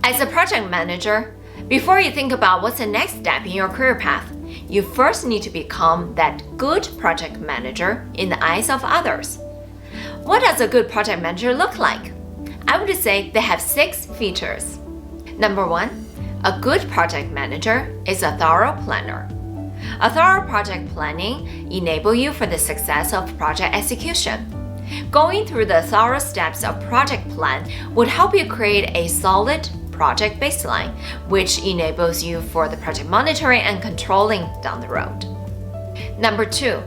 As a project manager, before you think about what's the next step in your career path, you first need to become that good project manager in the eyes of others. What does a good project manager look like? I would say they have 6 features. Number 1, a good project manager is a thorough planner. A thorough project planning enables you for the success of project execution. Going through the thorough steps of project plan would help you create a solid project baseline, which enables you for the project monitoring and controlling down the road. Number 2,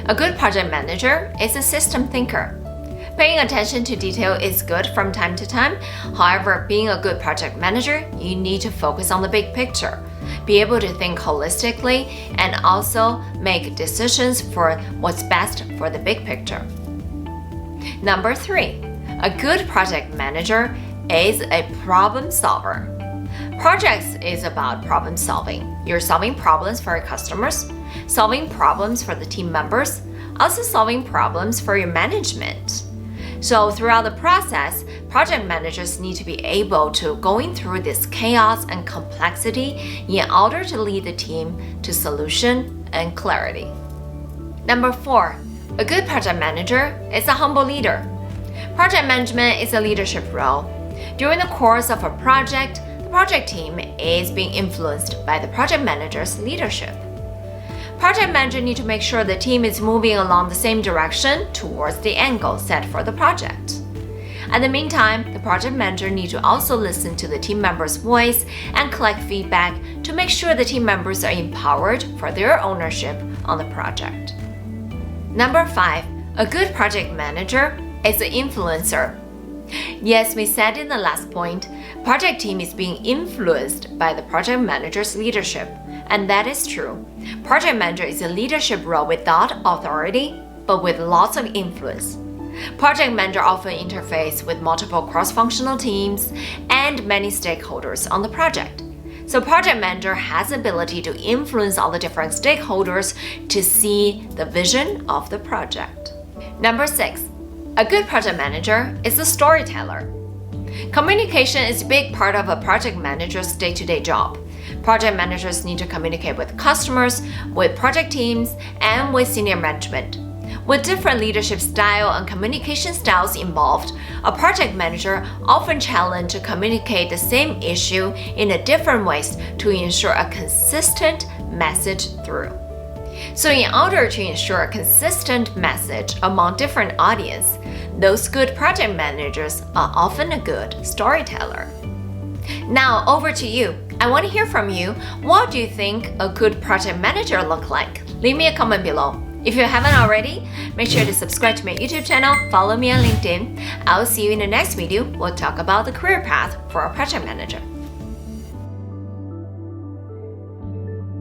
a good project manager is a system thinker. Paying attention to detail is good from time to time. However, being a good project manager, you need to focus on the big picture, be able to think holistically, and also make decisions for what's best for the big picture. Number 3, a good project manager is a problem solver. Projects is about problem solving. You're solving problems for your customers, solving problems for the team members, also solving problems for your management. So throughout the process, project managers need to be able to going through this chaos and complexity in order to lead the team to solution and clarity. Number 4, a good project manager is a humble leader. Project management is a leadership role. During the course of a project, the project team is being influenced by the project manager's leadership. Project manager need to make sure the team is moving along the same direction towards the end goal set for the project. At the meantime, the project manager need to also listen to the team members' voice and collect feedback to make sure the team members are empowered for their ownership on the project. Number 5, a good project manager is an influencer. Yes, we said in the last point, project team is being influenced by the project manager's leadership, and that is true. Project manager is a leadership role without authority, but with lots of influence. Project manager often interface with multiple cross-functional teams and many stakeholders on the project. So project manager has the ability to influence all the different stakeholders to see the vision of the project. Number 6, a good project manager is a storyteller. Communication is a big part of a project manager's day-to-day job. Project managers need to communicate with customers, with project teams, and with senior management. With different leadership style and communication styles involved, a project manager often challenged to communicate the same issue in a different ways to ensure a consistent message through. So in order to ensure a consistent message among different audience, those good project managers are often a good storyteller. Now over to you. I want to hear from you. What do you think a good project manager look like? Leave me a comment below. If you haven't already, make sure to subscribe to my YouTube channel, follow me on LinkedIn. I'll see you in the next video. We'll talk about the career path for a project manager.